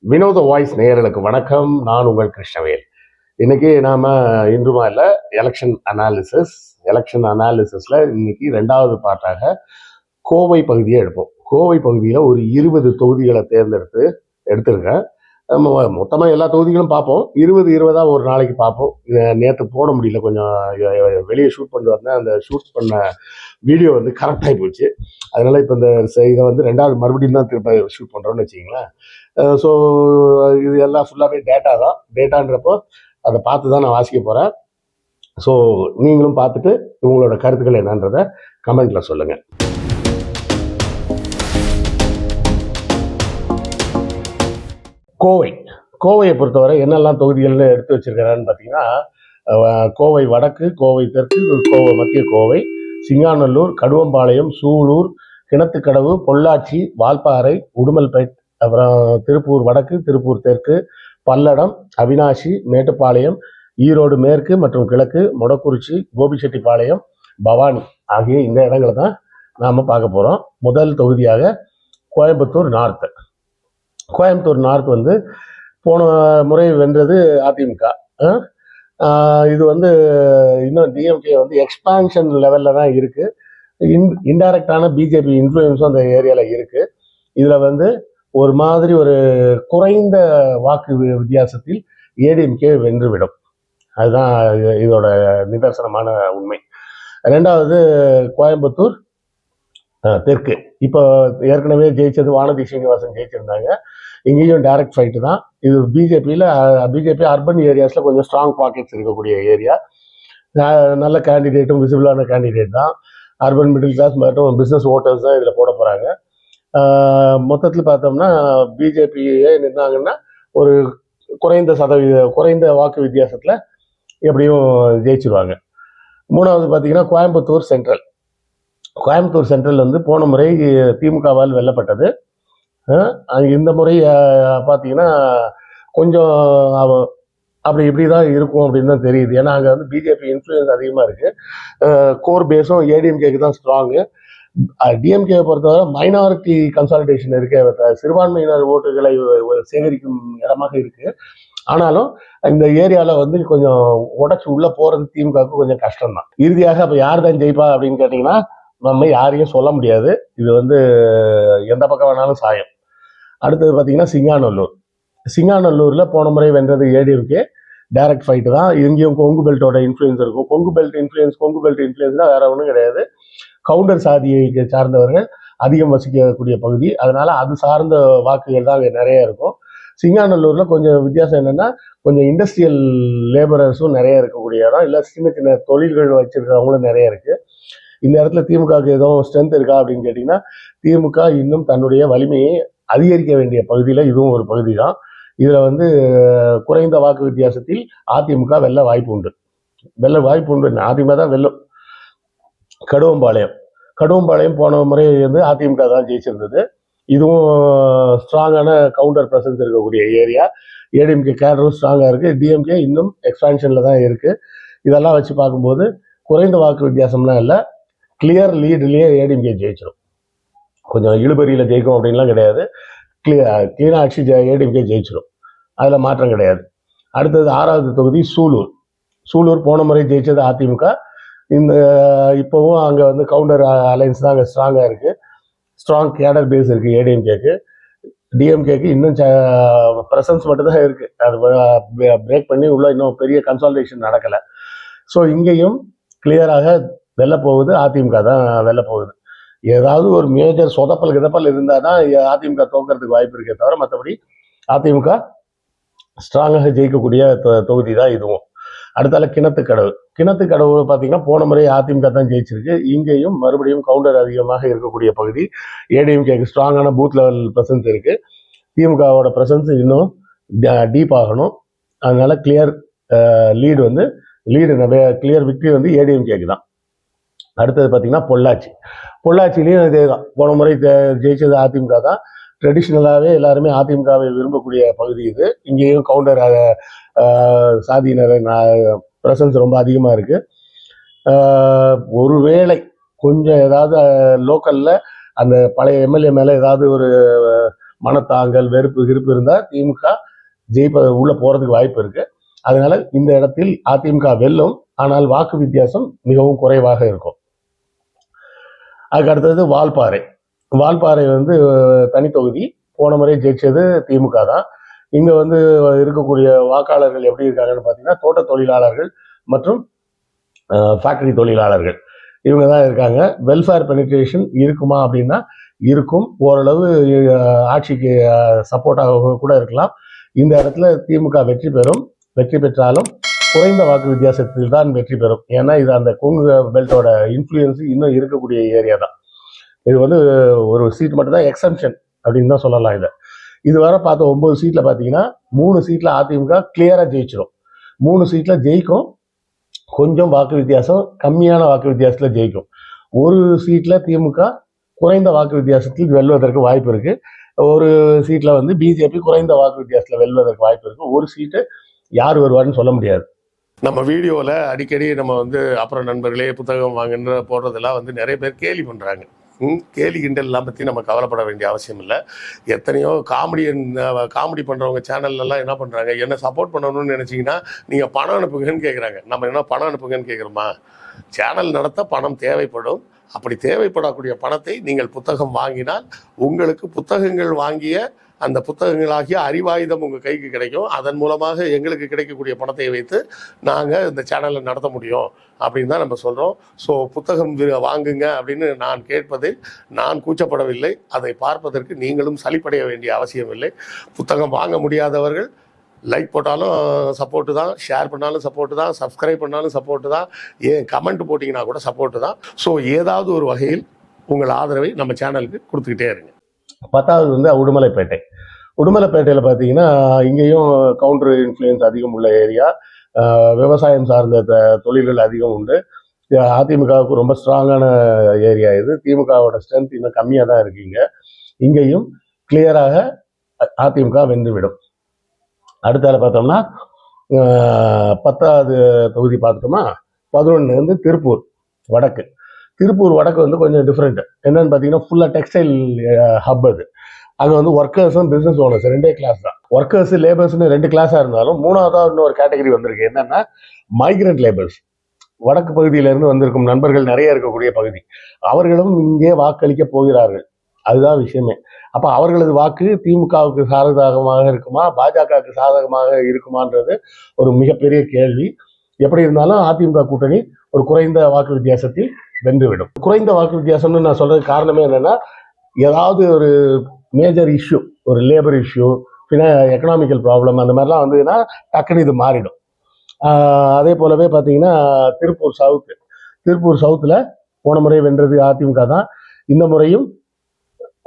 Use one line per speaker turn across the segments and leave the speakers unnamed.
வினோத வாய்ஸ் நேயர்களுக்கு வணக்கம். நான் உங்கள் கிருஷ்ணவேல். இன்னைக்கு நாம இன்றுமா இல்லை எலெக்ஷன் அனாலிசிஸ்ல இன்னைக்கு ரெண்டாவது பார்ட்டாக கோவை பகுதியை எடுப்போம். கோவை பகுதியில் ஒரு 20 தொகுதிகளை எடுத்திருக்கேன். நம்ம மொத்தமாக எல்லா தொகுதிகளும் பார்ப்போம். 20 ஒரு நாளைக்கு பார்ப்போம். நேற்று போட முடியல, கொஞ்சம் வெளியே ஷூட் பண்ணிட்டு வந்தேன். அந்த ஷூட் பண்ண வீடியோ வந்து கரெக்ட் ஆகி போச்சு. அதனால இப்போ இந்த இதை வந்து ரெண்டாவது மறுபடியும் தான் திரும்ப ஷூட் பண்ணுறோன்னு வச்சிங்களேன். ஸோ இது எல்லாம் ஃபுல்லாகவே டேட்டான்றப்போ அதை பார்த்து தான் நான் வாசிக்க போகிறேன். ஸோ நீங்களும் பார்த்துட்டு உங்களோட கருத்துக்கள் என்னன்றதை கமெண்ட்ல சொல்லுங்கள். கோவையை பொறுத்தவரை என்னெல்லாம் தொகுதிகள்னு எடுத்து வச்சிருக்கிறான்னு பார்த்தீங்கன்னா, கோவை வடக்கு, கோவை தெற்கு, மத்திய கோவை, சிங்காநல்லூர், கடுவம்பாளையம், சூலூர், கிணத்துக்கடவு, பொள்ளாச்சி, வால்பாறை, உடுமல்பேட், அப்புறம் திருப்பூர் வடக்கு, திருப்பூர் தெற்கு, பல்லடம், அவினாசி, மேட்டுப்பாளையம், ஈரோடு மேற்கு மற்றும் கிழக்கு, மொடக்குறிச்சி, கோபிச்செட்டிப்பாளையம், பவானி ஆகிய இந்த இடங்களை தான் நாம் பார்க்க போகிறோம். முதல் தொகுதியாக கோயம்புத்தூர் நார்த் வந்து போன முறை வென்றது அதிமுக. இது வந்து இன்னும் டிஎம்கே வந்து எக்ஸ்பான்ஷன் லெவலில் தான் இருக்குது. இன்டைரக்டான பிஜேபி இன்ஃப்ளூயன்ஸும் அந்த ஏரியாவில் இருக்குது. இதில் வந்து ஒரு மாதிரி ஒரு குறைந்த வாக்கு வித்தியாசத்தில் ஏடிஎம்கே வென்றுவிடும். அதுதான் இதோட நிதர்சனமான உண்மை. ரெண்டாவது கோயம்புத்தூர் தெற்கு. இப்போ ஏற்கனவே ஜெயிச்சது வானதி சீனிவாசன் ஜெயிச்சிருந்தாங்க. இங்கேயும் டைரக்ட் ஃபைட்டு தான். இது பிஜேபி அர்பன் ஏரியாஸில் கொஞ்சம் ஸ்ட்ராங் பாக்கெட்ஸ் இருக்கக்கூடிய ஏரியா. நல்ல கேண்டிடேட்டும் விசிபிளான கேண்டிடேட் தான். அர்பன் மிடில் கிளாஸ் மற்றும் பிஸ்னஸ் ஓட்டர்ஸ் தான் இதில் போட போகிறாங்க. மொத்தத்தில் பார்த்தோம்னா பிஜேபியே நின்னாங்கன்னா ஒரு குறைந்த வாக்கு வித்தியாசத்தில் எப்படியும் ஜெயிச்சிருவாங்க. மூணாவது பார்த்தீங்கன்னா கோயம்புத்தூர் சென்ட்ரல் வந்து போன முறை திமுகவால் வெல்லப்பட்டது. இந்த முறை பார்த்தீங்கன்னா கொஞ்சம் அப்படி இப்படி தான் இருக்கும் அப்படின்னு தான் தெரியுது. ஏன்னா அங்கே வந்து பிஜேபி இன்ஃப்ளூயன்ஸ் அதிகமாக இருக்குது. கோர் பேஸும் ஏடிஎம்கேக்கு தான் ஸ்ட்ராங்கு. டிஎம்கேவை பொறுத்தவரை மைனாரிட்டி கன்சாலிடேஷன் இருக்க, சிறுபான்மையினர் ஓட்டுகளை சேகரிக்கும் இடமாக இருக்குது. ஆனாலும் இந்த ஏரியாவில் வந்து கொஞ்சம் உடச்சி உள்ளே போகிறது திமுகவுக்கு கொஞ்சம் கஷ்டம்தான். இறுதியாக அப்போ யார் தான் ஜெயிப்பா அப்படின்னு கேட்டிங்கன்னா நம்ம யாரையும் சொல்ல முடியாது. இது வந்து எந்த பக்கம் வேணாலும் சாயம். அடுத்தது பார்த்தீங்கன்னா சிங்காநல்லூரில் போன முறை வென்றது ஏடிஎம்கே. டைரக்ட் ஃபைட்டு தான். இங்கேயும் கொங்கு பெல்ட்டோட இன்ஃப்ளூயன்ஸ் இருக்கும். கொங்கு பெல்ட் இன்ஃப்ளூயன்ஸ்னா வேற ஒன்றும் கிடையாது. கவுண்டர் சாதியை சார்ந்தவர்கள் அதிகம் வசிக்கக்கூடிய பகுதி. அதனால அது சார்ந்த வாக்குகள் தான் அங்கே நிறைய இருக்கும். சிங்காநல்லூரில் கொஞ்சம் வித்தியாசம் என்னென்னா, கொஞ்சம் இண்டஸ்ட்ரியல் லேபரர்ஸும் நிறைய இருக்கக்கூடிய இடம். இல்லை சின்ன சின்ன தொழில்கள் வச்சிருக்கிறவங்களும் நிறைய இருக்குது. இந்த இடத்துல திமுகவுக்கு எதுவும் ஸ்ட்ரென்த் இருக்கா அப்படின்னு கேட்டிங்கன்னா, திமுக இன்னும் தன்னுடைய வலிமையை அதிகரிக்க வேண்டிய பகுதியில் இதுவும் ஒரு பகுதி தான். இதில் வந்து குறைந்த வாக்கு வித்தியாசத்தில் அதிமுக வெல்ல வாய்ப்பு உண்டு. அதிமுக தான் வெல்லும். கடுவம்பாளையம் போன முறை வந்து அதிமுக தான் ஜெயிச்சிருந்தது. இதுவும் ஸ்ட்ராங்கான கவுண்டர் பிரசன்ஸ் இருக்கக்கூடிய ஏரியா. ஏடிஎம்கே கேடரும் ஸ்ட்ராங்காக இருக்குது. டிஎம்கே இன்னும் எக்ஸ்பான்ஷனில் தான் இருக்குது. இதெல்லாம் வச்சு பார்க்கும்போது குறைந்த வாக்கு வித்தியாசம்லாம் இல்லை, கிளியர் லீட்லேயே ஏடிஎம்கே ஜெயிச்சிடும். கொஞ்சம் இழுபறியில் ஜெயிக்கும் அப்படின்லாம் கிடையாது. கிளீனாக ஆட்சி ஏடிஎம்கே ஜெயிச்சிடும். அதில் மாற்றம் கிடையாது. அடுத்தது 6வது தொகுதி சூலூர் போன முறை ஜெயிச்சது அதிமுக. இப்போவும் அங்கே வந்து கவுண்டர் அலைன்ஸ் தான் அங்கே ஸ்ட்ராங்காக இருக்குது. ஸ்ட்ராங் கேடர் பேஸ் இருக்குது ஏடிஎம்கேக்கு. டிஎம்கேக்கு இன்னும் ப்ரெசன்ஸ் மட்டும்தான் இருக்குது. அது பிரேக் பண்ணி உள்ள இன்னும் பெரிய கன்சாலிடேஷன் நடக்கலை. ஸோ இங்கேயும் கிளியராக வெல்லப்போகுது அதிமுக தான் வெல்லப்போகுது. ஏதாவது ஒரு மேஜர் கிதப்பல் இருந்தால் தான் அதிமுக தோக்கிறதுக்கு வாய்ப்பு இருக்கே தவிர, மற்றபடி அதிமுக ஸ்ட்ராங்காக ஜெயிக்கக்கூடிய தொகுதி தான் இதுவும். அடுத்தால கிணத்துக்கடவு பார்த்தீங்கன்னா போன முறை அதிமுக தான் ஜெயிச்சிருக்கு. இங்கேயும் மறுபடியும் கவுண்டர் அதிகமாக இருக்கக்கூடிய பகுதி. ஏடிஎம்கேக்கு ஸ்ட்ராங்கான பூத் லெவல் ப்ரெசன்ஸ் இருக்குது. திமுகவோட ப்ரெசன்ஸ் இன்னும் டீப் ஆகணும். அதனால கிளியர் விக்டரி வந்து ஏடிஎம்கேக்கு தான். அடுத்தது பார்த்தீங்கன்னா பொள்ளாச்சிலையும் இதே தான். போன முறை ஜெயிச்சது அதிமுக தான். ட்ரெடிஷ்னலாகவே எல்லாருமே அதிமுகவை விரும்பக்கூடிய பகுதி இது. இங்கேயும் கவுண்டர் சாதியினர் ப்ரெசன்ஸ் ரொம்ப அதிகமாக இருக்குது. ஒருவேளை கொஞ்சம் ஏதாவது லோக்கலில் அந்த பழைய எம்எல்ஏ மேலே ஏதாவது ஒரு மனத்தாங்கல் வெறுப்பு கிருப்பு இருந்தால் திமுக உள்ள போறதுக்கு வாய்ப்பு இருக்கு. அதனால இந்த இடத்தில் அதிமுக வெல்லும், ஆனால் வாக்கு வித்தியாசம் மிகவும் குறைவாக இருக்கும். அதுக்கு அடுத்தது வால்பாறை. வால்பாறை தனி தொகுதி. போன முறை ஜெயிச்சது திமுக தான். இங்க இருக்கக்கூடிய வாக்காளர்கள் எப்படி இருக்காங்கன்னு பார்த்தீங்கன்னா, தோட்ட தொழிலாளர்கள் மற்றும் ஃபேக்டரி தொழிலாளர்கள் இவங்க தான் இருக்காங்க. வெல்ஃபேர் பெனிட்ரேஷன் இருக்குமா அப்படின்னா இருக்கும். ஓரளவு ஆட்சிக்கு சப்போர்ட்டாக கூட இருக்கலாம். இந்த இடத்துல திமுக வெற்றி பெறும். வெற்றி பெற்றாலும் குறைந்த வாக்கு வித்தியாசத்தில் தான் வெற்றி பெறும். ஏன்னா இது அந்த கொங்கு பெல்ட்டோட இன்ஃப்ளூயன்ஸ் இன்னும் இருக்கக்கூடிய ஏரியா தான். இது ஒரு சீட் மட்டும் தான் எக்ஸம்ஷன் அப்படின்னு தான் சொல்லலாம். இதுவரை பார்த்த 9 சீட்ல பார்த்தீங்கன்னா 3 சீட்ல அதிமுக கிளியரா ஜெயிச்சிடும். 3 சீட்ல ஜெயிக்கும். கொஞ்சம் வாக்கு வித்தியாசம் கம்மியான வாக்கு வித்தியாசத்துல ஜெயிக்கும். ஒரு சீட்ல திமுக குறைந்த வாக்கு வித்தியாசத்தில் வெல்வதற்கு வாய்ப்பு இருக்கு. ஒரு சீட்ல பிஜேபி குறைந்த வாக்கு வித்தியாசத்துல வெல்வதற்கு வாய்ப்பு இருக்கு. ஒரு சீட்டு யார் வருவாருன்னு சொல்ல முடியாது. நம்ம வீடியோவில் அடிக்கடி நம்ம அப்புறம் நண்பர்களே புத்தகம் வாங்குன்ற போடுறதெல்லாம் நிறைய பேர் கேலி பண்ணுறாங்க. கேலி கிண்டல்லாம் பற்றி நம்ம கவலைப்பட வேண்டிய அவசியம் இல்லை. எத்தனையோ காமெடி பண்ணுறவங்க சேனல்லாம் என்ன பண்ணுறாங்க, என்ன சப்போர்ட் பண்ணணும்னு நினச்சிங்கன்னா நீங்கள் பணம் அனுப்புங்கன்னு கேட்குறாங்க. நம்ம என்ன பணம் அனுப்புங்கன்னு கேட்குறோமா? சேனல் நடத்த பணம் தேவைப்படும். அப்படி தேவைப்படக்கூடிய பணத்தை நீங்கள் புத்தகம் வாங்கினால் உங்களுக்கு புத்தகங்கள் வாங்கிய அந்த புத்தகங்களாகிய அறிவாயுதம் உங்கள் கைக்கு கிடைக்கும். அதன் மூலமாக எங்களுக்கு கிடைக்கக்கூடிய பணத்தை வைத்து நாங்கள் இந்த சேனலை நடத்த முடியும் அப்படின்னு தான் நம்ம சொல்கிறோம். ஸோ புத்தகம் வாங்குங்க அப்படின்னு நான் கேட்பதில் நான் கூச்சப்படவில்லை. அதை பார்ப்பதற்கு நீங்களும் சலிப்படைய வேண்டிய அவசியம் இல்லை. புத்தகம் வாங்க முடியாதவர்கள் லைக் போட்டாலும் சப்போர்ட்டு தான், ஷேர் பண்ணாலும் சப்போர்ட்டு தான், சப்ஸ்கிரைப் பண்ணாலும் சப்போர்ட்டு தான், ஏன் கமெண்ட் போட்டிங்கன்னா கூட சப்போர்ட்டு தான். ஸோ ஏதாவது ஒரு வகையில் உங்கள் ஆதரவை நம்ம சேனலுக்கு கொடுத்துக்கிட்டே இருங்க. 10வது உடுமலைப்பேட்டை. உடுமலைப்பேட்டையில் பார்த்தீங்கன்னா இங்கேயும் கவுண்டர் இன்ஃப்ளூயன்ஸ் அதிகம் உள்ள ஏரியா. விவசாயம் சார்ந்த தொழில்கள் அதிகம் உண்டு. அதிமுகவுக்கு ரொம்ப ஸ்ட்ராங்கான ஏரியா இது. திமுகவோட ஸ்ட்ரென்த் இன்னும் கம்மியாக தான் இருக்கீங்க. இங்கேயும் கிளியராக அதிமுக வென்றுவிடும். அடுத்தால பார்த்தோம்னா 10வது தொகுதி பார்த்துட்டோமா. 11 திருப்பூர் வடக்கு. திருப்பூர் வடக்கு கொஞ்சம் டிஃப்ரெண்ட். என்னன்னு பார்த்தீங்கன்னா ஃபுல்லாக டெக்ஸ்டைல் ஹப். அது அங்கே ஒர்க்கர்ஸும் பிஸ்னஸ் ஓனர்ஸ் 2 கிளாஸ் தான். ஒர்க்கர்ஸ் லேபர்ஸ்னு 2 கிளாஸாக இருந்தாலும் 3வதாக இன்னொரு கேட்டகரி வந்திருக்கு. என்னன்னா மைக்ரண்ட் லேபர்ஸ். வடக்கு பகுதியிலிருந்து வந்திருக்கும் நண்பர்கள் நிறைய இருக்கக்கூடிய பகுதி. அவர்களும் இங்கே வாக்களிக்க போகிறார்கள். அதுதான் விஷயமே. அப்போ அவர்களது வாக்கு திமுகவுக்கு சாதகமாக இருக்குமா, பாஜகவுக்கு சாதகமாக இருக்குமான்றது ஒரு மிகப்பெரிய கேள்வி. எப்படி இருந்தாலும் அதிமுக கூட்டணி ஒரு குறைந்த வாக்கு வித்தியாசத்தில் வென்றுவிடும். குறைந்த வாக்கு வித்தியாசம்னு நான் சொல்றது காரணமே என்னன்னா, ஏதாவது ஒரு மேஜர் இஷ்யூ, ஒரு லேபர் இஷ்யூ, எக்கனாமிக்கல் ப்ராப்ளம் அந்த மாதிரிலாம் வந்ததுன்னா டக்குன்னு இது மாறிடும். அதே போலவே பார்த்தீங்கன்னா திருப்பூர் சவுத்தில் போன முறை வென்றது அதிமுக தான். இந்த முறையும்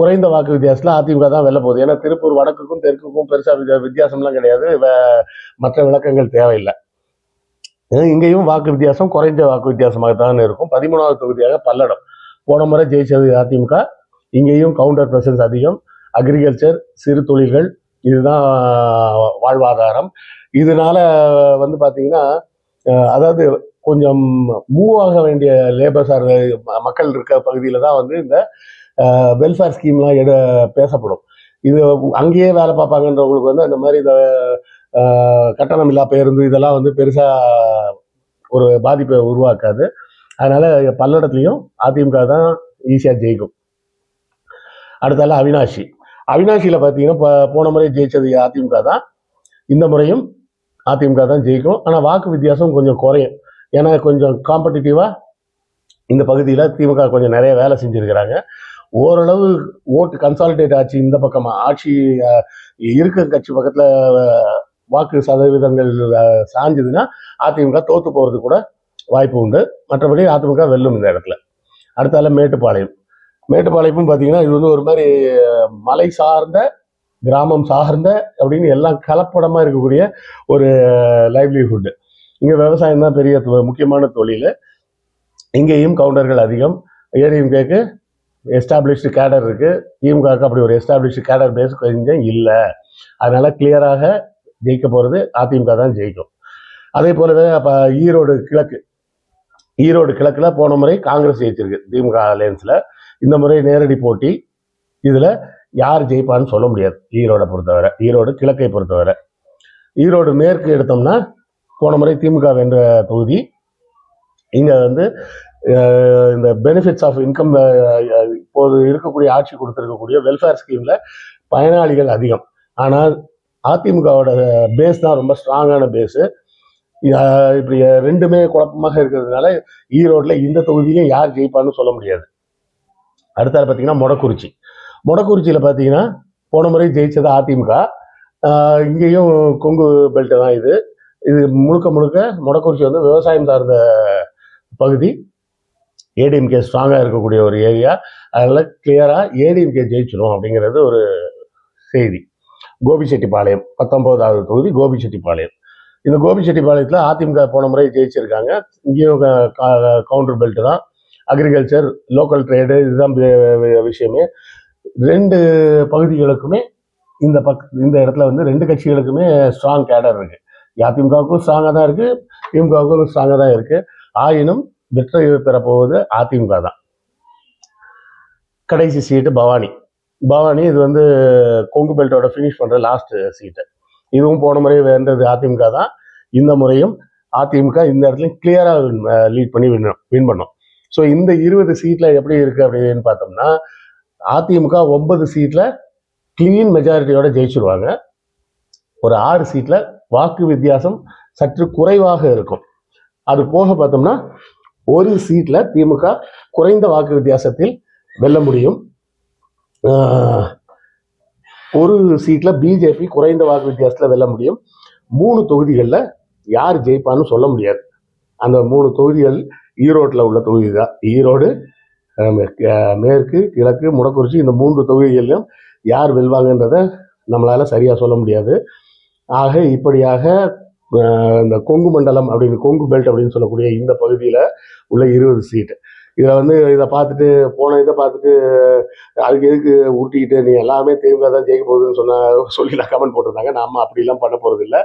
குறைந்த வாக்கு வித்தியாசத்தில் அதிமுக தான் வெல்ல போகுது. ஏன்னா திருப்பூர் வடக்குக்கும் தெற்குக்கும் பெருசாக வித்தியாசம்லாம் கிடையாது. மற்ற விளக்கங்கள் தேவையில்லை. இங்கேயும் வாக்கு வித்தியாசம் குறைஞ்ச வாக்கு வித்தியாசமாக தான் இருக்கும். 13வது தொகுதியாக பல்லடம். போன முறை ஜெயிச்சது அதிமுக. இங்கேயும் கவுண்டர் பிரசன்ஸ் அதிகம். அக்ரிகல்ச்சர், சிறு தொழில்கள் இதுதான் வாழ்வாதாரம். இதனால பார்த்தீங்கன்னா அதாவது கொஞ்சம் மூவ் ஆக வேண்டிய லேபர்ஸ் மக்கள் இருக்க பகுதியில் தான் இந்த வெல்ஃபேர் ஸ்கீம்லாம் பேசப்படும். இது அங்கேயே வேலை பார்ப்பாங்கன்றவங்களுக்கு அந்த மாதிரி இந்த கட்டணம் இல்லா பேருந்து இதெல்லாம் பெருசா ஒரு பாதிப்பை உருவாக்காது. அதனால பல்லடத்துலையும் அதிமுக தான் ஈஸியா ஜெயிக்கும். அடுத்தால அவினாஷியில பார்த்தீங்கன்னா போன முறை ஜெயிச்சது அதிமுக தான். இந்த முறையும் அதிமுக தான் ஜெயிக்கும். ஆனால் வாக்கு வித்தியாசம் கொஞ்சம் குறையும். ஏன்னா கொஞ்சம் காம்படிட்டிவா இந்த பகுதியில் திமுக கொஞ்சம் நிறைய வேலை செஞ்சிருக்கிறாங்க. ஓரளவு ஓட்டு கன்சாலிடேட் ஆச்சு. இந்த பக்கமா ஆட்சி இருக்க கட்சி பக்கத்துல வாக்கு சதவீதங்கள் சாஞ்சதுன்னா அதிமுக தோத்து போறது கூட வாய்ப்பு உண்டு. மற்றபடி அதிமுக வெல்லும் இந்த இடத்துல. அடுத்தால மேட்டுப்பாளையமும் பார்த்தீங்கன்னா இது ஒரு மாதிரி மலை சார்ந்த கிராமம் சார்ந்த அப்படின்னு எல்லாம் கலப்படமா இருக்கக்கூடிய ஒரு லைவ்லிஹுட். இங்க விவசாயம் தான் பெரிய முக்கியமான தொழில். இங்கேயும் கவுண்டர்கள் அதிகம். ஏடிஎம்கேக்கு எஸ்டாப்ளிஷ்டு கேடர் இருக்கு. திமுகவுக்கு அப்படி ஒரு எஸ்டாப்ளிஷ்டு கேடர் பேஸ் கொஞ்சம் இல்லை. அதனால கிளியராக ஜெயிக்க போறது அதிமுக தான் ஜெயிக்கும். அதே போலவே ஈரோடு கிழக்குல போன முறை காங்கிரஸ் ஜெயிச்சிருக்கு திமுக அலையன்ஸ்ல. இந்த முறை நேரடி போட்டி. இதுல யார் ஜெயிப்பான்னு சொல்ல முடியாது. ஈரோடை பொறுத்தவரை, ஈரோடு கிழக்கை பொறுத்தவரை. ஈரோடு மேற்கு எடுத்தோம்னா போன முறை திமுக வென்ற தொகுதி. இங்கே வந்து இந்த பெனிஃபிட்ஸ் ஆஃப் இன்கம், இப்போது இருக்கக்கூடிய ஆட்சி கொடுத்துருக்கக்கூடிய வெல்ஃபேர் ஸ்கீமில் பயனாளிகள் அதிகம். ஆனால் அதிமுகவோட பேஸ் தான் ரொம்ப ஸ்ட்ராங்கான பேஸு. இப்படி ரெண்டுமே குழப்பமாக இருக்கிறதுனால ஈரோட்டில் இந்த தொகுதியிலும் யார் ஜெயிப்பான்னு சொல்ல முடியாது. அடுத்தது பார்த்தீங்கன்னா மொடக்குறிச்சியில் பார்த்தீங்கன்னா போன முறை ஜெயிச்சது அதிமுக. இங்கேயும் கொங்கு பெல்ட்டு தான் இது முழுக்க முழுக்க மொடக்குறிச்சி வந்து விவசாயம் சார்ந்த பகுதி. ஏடிஎம்கே ஸ்ட்ராங்காக இருக்கக்கூடிய ஒரு ஏரியா. அதனால் கிளியராக ஏடிஎம்கே ஜெயிச்சிடும் அப்படிங்கிறது ஒரு செய்தி. கோபிச்செட்டிப்பாளையம் 19வது தொகுதி கோபிச்செட்டிப்பாளையம். இந்த கோபிச்செட்டிப்பாளையத்தில் அதிமுக போன முறை ஜெயிச்சிருக்காங்க. இங்கேயும் கவுண்டர் பெல்ட் தான். அக்ரிகல்ச்சர், லோக்கல் ட்ரேடு, இதுதான் விஷயமே. ரெண்டு பகுதிகளுக்குமே இந்த இடத்துல வந்து ரெண்டு கட்சிகளுக்குமே ஸ்ட்ராங் கேடர் இருக்கு. அதிமுகவுக்கும் ஸ்ட்ராங்காக தான் இருக்கு, திமுகவுக்கும் ஸ்ட்ராங்காக தான் இருக்கு. ஆயினும் வெற்றி பெறப்போவது அதிமுக தான். கடைசி சீட்டு பவானி இது வந்து கொங்கு பெல்ட்டோட ஃபினிஷ் பண்ற லாஸ்ட் சீட்டு. இதுவும் போன முறை வென்றது அதிமுக தான். இந்த முறையும் அதிமுக இந்த இடத்துல கிளியரா லீட் பண்ணி வின் பண்ணும். ஸோ இந்த 20 சீட்ல எப்படி இருக்கு அப்படின்னு பார்த்தோம்னா அதிமுக 9 சீட்ல கிளீன் மெஜாரிட்டியோட ஜெயிச்சிருவாங்க. ஒரு 6 சீட்ல வாக்கு வித்தியாசம் சற்று குறைவாக இருக்கும். அது போக பார்த்தோம்னா ஒரு சீட்ல திமுக குறைந்த வாக்கு வித்தியாசத்தில் வெல்ல முடியும். ஒரு சீட்ல பிஜேபி குறைந்த வாக்கு வித்தியாசத்துல வெல்ல முடியும். 3 தொகுதிகளில் யார் ஜெயிப்பான்னு சொல்ல முடியாது. அந்த 3 தொகுதிகள் ஈரோட்டில் உள்ள தொகுதி தான். ஈரோடு, மேற்கு, கிழக்கு, மொடக்குறிச்சி, இந்த 3 தொகுதிகளிலும் யார் வெல்வாங்கன்றத நம்மளால சரியா சொல்ல முடியாது. ஆக இப்படியாக இந்த கொங்கு மண்டலம் அப்படின்னு கொங்கு பெல்ட் அப்படின்னு சொல்லக்கூடிய இந்த பகுதியில் உள்ள 20 சீட்டு. இதை வந்து இதை பார்த்துட்டு இதை பார்த்துட்டு அதுக்கு எதுக்கு ஊட்டிக்கிட்டு நீ எல்லாமே திமுக தான் ஜெயிக்க போகுதுன்னு சொல்லிலாம் கமெண்ட் போட்டிருந்தாங்க. நாம அப்படிலாம் பண்ண போகிறது இல்லை.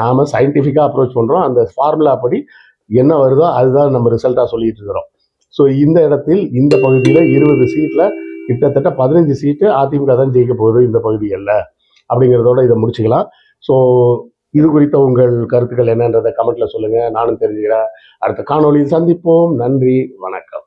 நாம சயின்டிஃபிக்காக அப்ரோச் பண்ணுறோம். அந்த ஃபார்முலா படி என்ன வருதோ அதுதான் நம்ம ரிசல்ட்டாக சொல்லிட்டு இருக்கிறோம். ஸோ இந்த இடத்தில் இந்த பகுதியில் 20 சீட்டில் கிட்டத்தட்ட 15 சீட்டு அதிமுக தான் ஜெயிக்க போகுது இந்த பகுதிகளில் அப்படிங்கிறதோட இதை முடிச்சுக்கலாம். ஸோ இது குறித்த உங்கள் கருத்துக்கள் என்னன்றதை கமெண்ட்ல சொல்லுங்க. நானும் தெரிஞ்சுக்கிறேன். அடுத்த காணொளியில் சந்திப்போம். நன்றி, வணக்கம்.